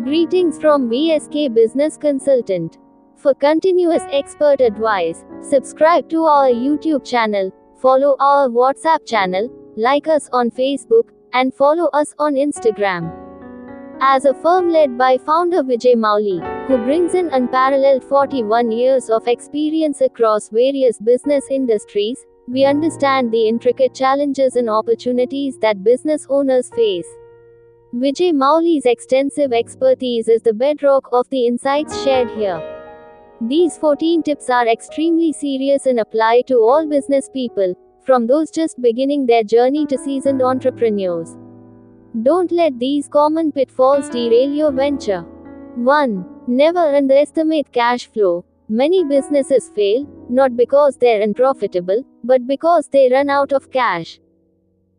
Greetings from VSK Business Consultant. For continuous expert advice, subscribe to our YouTube channel, follow our WhatsApp channel, like us on Facebook, and follow us on Instagram. As a firm led by founder Vijay Mauly, who brings in unparalleled 41 years of experience across various business industries, we understand the intricate challenges and opportunities that business owners face. Vijay Mauly's extensive expertise is the bedrock of the insights shared here. These 14 tips are extremely serious and apply to all business people, from those just beginning their journey to seasoned entrepreneurs. Don't let these common pitfalls derail your venture. 1. Never underestimate cash flow. Many businesses fail, not because they're unprofitable, but because they run out of cash.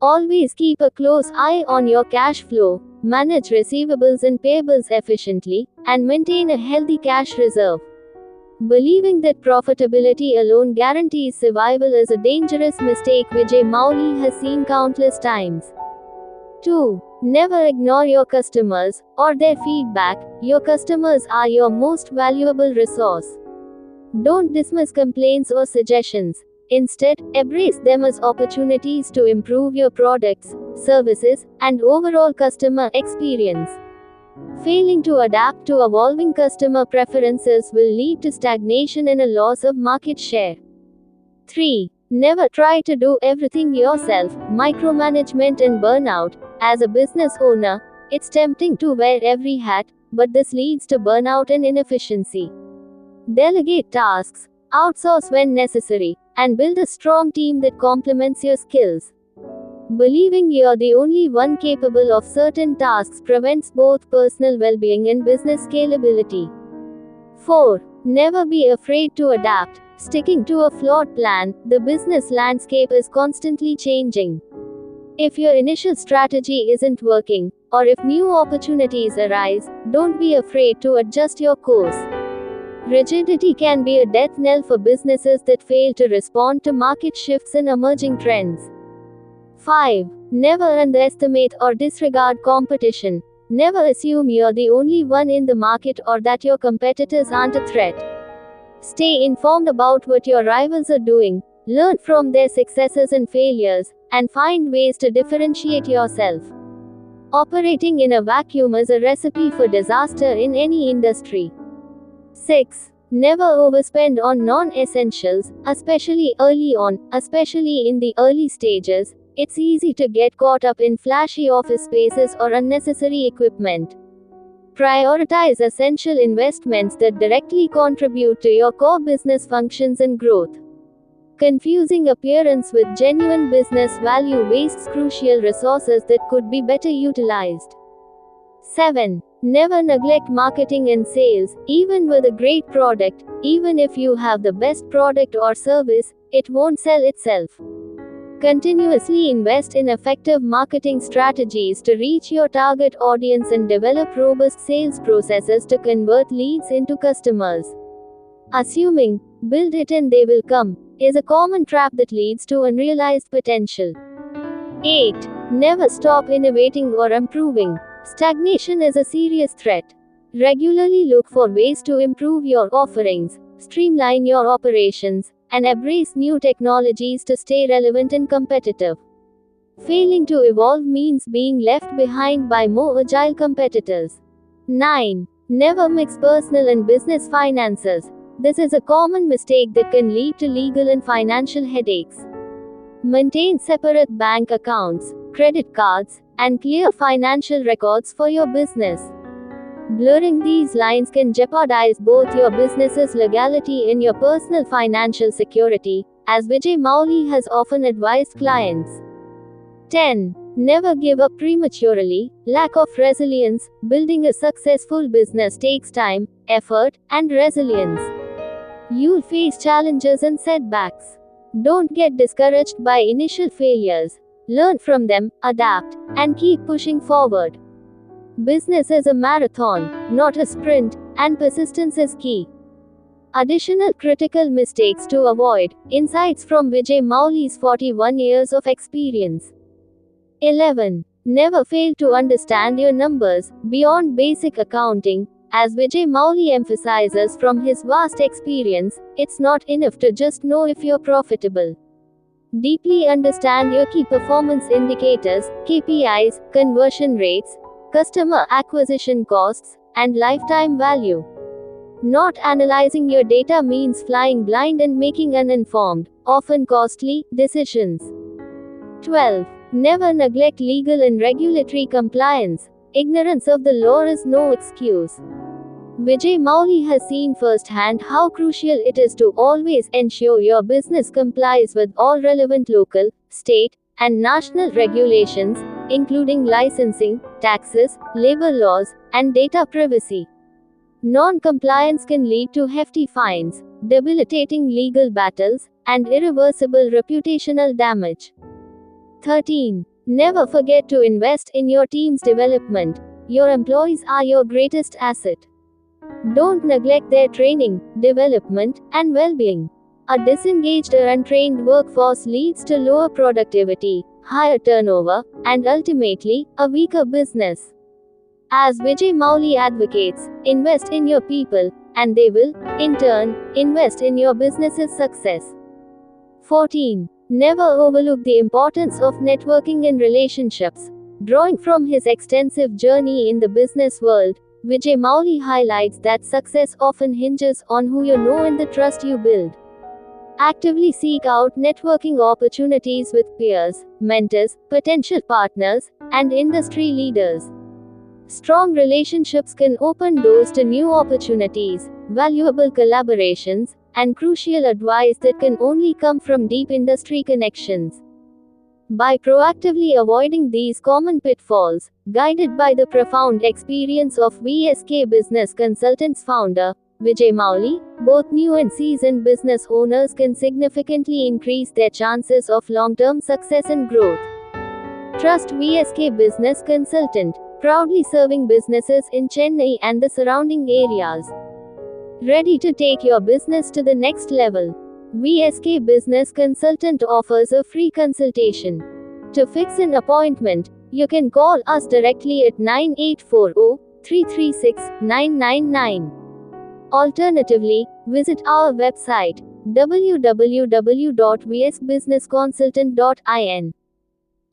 Always keep a close eye on your cash flow, manage receivables and payables efficiently, and maintain a healthy cash reserve. Believing that profitability alone guarantees survival is a dangerous mistake Vijay Mauly has seen countless times. 2. Never ignore your customers or their feedback. Your customers are your most valuable resource. Don't dismiss complaints or suggestions. Instead, embrace them as opportunities to improve your products, services, and overall customer experience. Failing to adapt to evolving customer preferences will lead to stagnation and a loss of market share. 3. Never try to do everything yourself. Micromanagement and burnout. As a business owner, it's tempting to wear every hat, but this leads to burnout and inefficiency. Delegate tasks, outsource when necessary, and build a strong team that complements your skills. Believing you're the only one capable of certain tasks prevents both personal well-being and business scalability. 4. Never be afraid to adapt. Sticking to a flawed plan, the business landscape is constantly changing. If your initial strategy isn't working, or if new opportunities arise, don't be afraid to adjust your course. Rigidity can be a death knell for businesses that fail to respond to market shifts and emerging trends. 5. Never underestimate or disregard competition. Never assume you're the only one in the market or that your competitors aren't a threat. Stay informed about what your rivals are doing, learn from their successes and failures, and find ways to differentiate yourself. Operating in a vacuum is a recipe for disaster in any industry. 6. Never overspend on non-essentials, especially early on, especially in the early stages. It's easy to get caught up in flashy office spaces or unnecessary equipment. Prioritize essential investments that directly contribute to your core business functions and growth. Confusing appearance with genuine business value wastes crucial resources that could be better utilized. 7. Never neglect marketing and sales. Even with a great product, even if you have the best product or service, it won't sell itself. Continuously invest in effective marketing strategies to reach your target audience and develop robust sales processes to convert leads into customers. Assuming, build it and they will come, is a common trap that leads to unrealized potential. 8. Never stop innovating or improving. Stagnation is a serious threat. Regularly look for ways to improve your offerings, streamline your operations, and embrace new technologies to stay relevant and competitive. Failing to evolve means being left behind by more agile competitors. 9. Never mix personal and business finances. This is a common mistake that can lead to legal and financial headaches. Maintain separate bank accounts, credit cards, and clear financial records for your business. Blurring these lines can jeopardize both your business's legality and your personal financial security, as Vijay Mauly has often advised clients. 10. Never give up prematurely. Lack of resilience. Building a successful business takes time, effort, and resilience. You'll face challenges and setbacks. Don't get discouraged by initial failures. Learn from them, adapt, and keep pushing forward. Business is a marathon, not a sprint, and persistence is key. Additional critical mistakes to avoid. Insights from Vijay Mauly's 41 years of experience. 11. Never fail to understand your numbers beyond basic accounting. As Vijay Mauly emphasizes from his vast experience, it's not enough to just know if you're profitable. Deeply understand your key performance indicators, KPIs, conversion rates, customer acquisition costs, and lifetime value. Not analyzing your data means flying blind and making uninformed, often costly, decisions. 12. Never neglect legal and regulatory compliance. Ignorance of the law is no excuse. Vijay Mauly has seen firsthand how crucial it is to always ensure your business complies with all relevant local, state, and national regulations, including licensing, taxes, labor laws, and data privacy. Non-compliance can lead to hefty fines, debilitating legal battles, and irreversible reputational damage. 13. Never forget to invest in your team's development. Your employees are your greatest asset. Don't neglect their training, development, and well-being. A disengaged or untrained workforce leads to lower productivity, higher turnover, and ultimately, a weaker business. As Vijay Mauly advocates, invest in your people, and they will, in turn, invest in your business's success. 14. Never overlook the importance of networking and relationships. Drawing from his extensive journey in the business world, Vijay Mauly highlights that success often hinges on who you know and the trust you build. Actively seek out networking opportunities with peers, mentors, potential partners, and industry leaders. Strong relationships can open doors to new opportunities, valuable collaborations, and crucial advice that can only come from deep industry connections. By proactively avoiding these common pitfalls, guided by the profound experience of VSK Business Consultants founder, Vijay Mauly, both new and seasoned business owners can significantly increase their chances of long-term success and growth. Trust VSK Business Consultant, proudly serving businesses in Chennai and the surrounding areas. Ready to take your business to the next level? VSK Business Consultant offers a free consultation. To fix an appointment, you can call us directly at 9840-336-999. Alternatively, visit our website www.vsbusinessconsultant.in.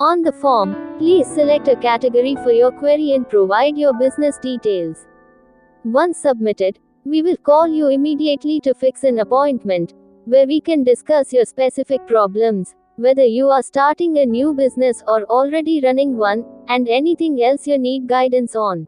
On the form, please select a category for your query and provide your business details. Once submitted, we will call you immediately to fix an appointment, where we can discuss your specific problems, whether you are starting a new business or already running one, and anything else you need guidance on.